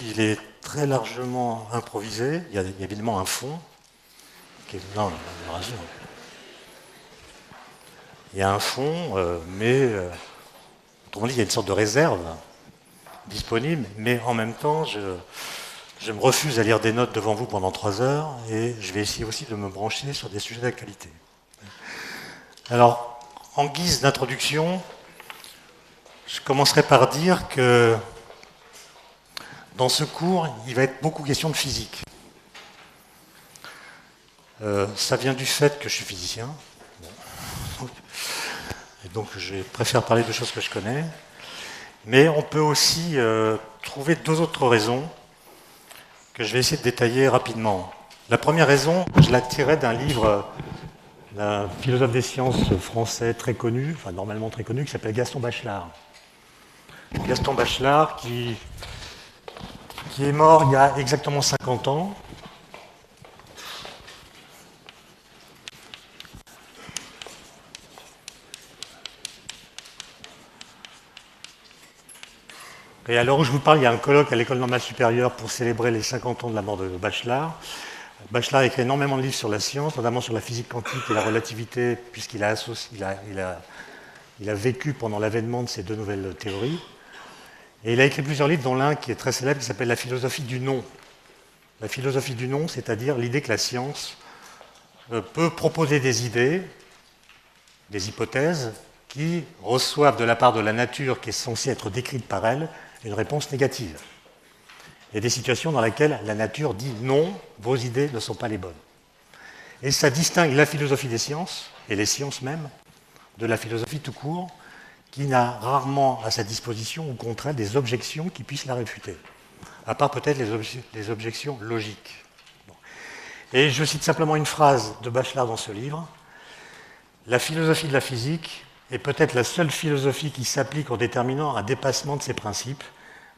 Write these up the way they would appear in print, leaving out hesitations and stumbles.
Il est très largement improvisé. Il y a évidemment un fond. Non, il y a un fond, mais autrement dit, il y a une sorte de réserve disponible, mais en même temps, je me refuse à lire des notes devant vous pendant 3 heures et je vais essayer aussi de me brancher sur des sujets d'actualité. Alors, en guise d'introduction, je commencerai par dire que dans ce cours, il va être beaucoup question de physique. Ça vient du fait que je suis physicien. Et donc je préfère parler de choses que je connais. Mais on peut aussi trouver 2 autres raisons que je vais essayer de détailler rapidement. La première raison, je la tirais d'un livre d'un philosophe des sciences français très connu, enfin normalement très connu, qui s'appelle Gaston Bachelard. Gaston Bachelard qui est mort il y a exactement 50 ans. Et à l'heure où je vous parle, il y a un colloque à l'École normale supérieure pour célébrer les 50 ans de la mort de Bachelard. Bachelard a écrit énormément de livres sur la science, notamment sur la physique quantique et la relativité, puisqu'il a, il a vécu pendant l'avènement de ces 2 nouvelles théories. Et il a écrit plusieurs livres, dont l'un qui est très célèbre, qui s'appelle La philosophie du non. La philosophie du non, c'est-à-dire l'idée que la science peut proposer des idées, des hypothèses, qui reçoivent de la part de la nature, qui est censée être décrite par elle, une réponse négative. Il y a des situations dans lesquelles la nature dit non, vos idées ne sont pas les bonnes. Et ça distingue la philosophie des sciences, et les sciences même, de la philosophie tout court, qui n'a rarement à sa disposition, au contraire, des objections qui puissent la réfuter. À part peut-être les objections logiques. Bon. Et je cite simplement une phrase de Bachelard dans ce livre. La philosophie de la physique est peut-être la seule philosophie qui s'applique en déterminant un dépassement de ses principes.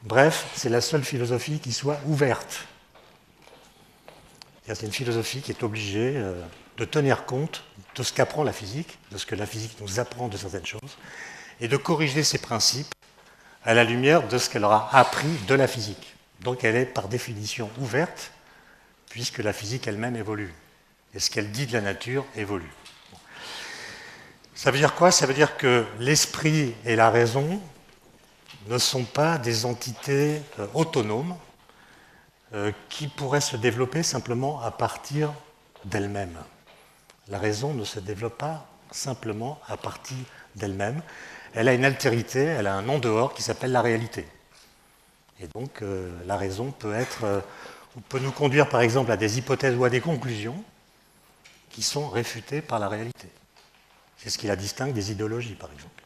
Bref, c'est la seule philosophie qui soit ouverte. C'est une philosophie qui est obligée de tenir compte de ce qu'apprend la physique, de ce que la physique nous apprend de certaines choses, et de corriger ses principes à la lumière de ce qu'elle aura appris de la physique. Donc elle est par définition ouverte, puisque la physique elle-même évolue. Et ce qu'elle dit de la nature évolue. Ça veut dire quoi? Ça veut dire que l'esprit et la raison ne sont pas des entités autonomes qui pourraient se développer simplement à partir d'elles-mêmes. La raison ne se développe pas simplement à partir d'elle-même. Elle a une altérité, elle a un en dehors qui s'appelle la réalité. Et donc la raison peut nous conduire par exemple à des hypothèses ou à des conclusions qui sont réfutées par la réalité. C'est ce qui la distingue des idéologies, par exemple.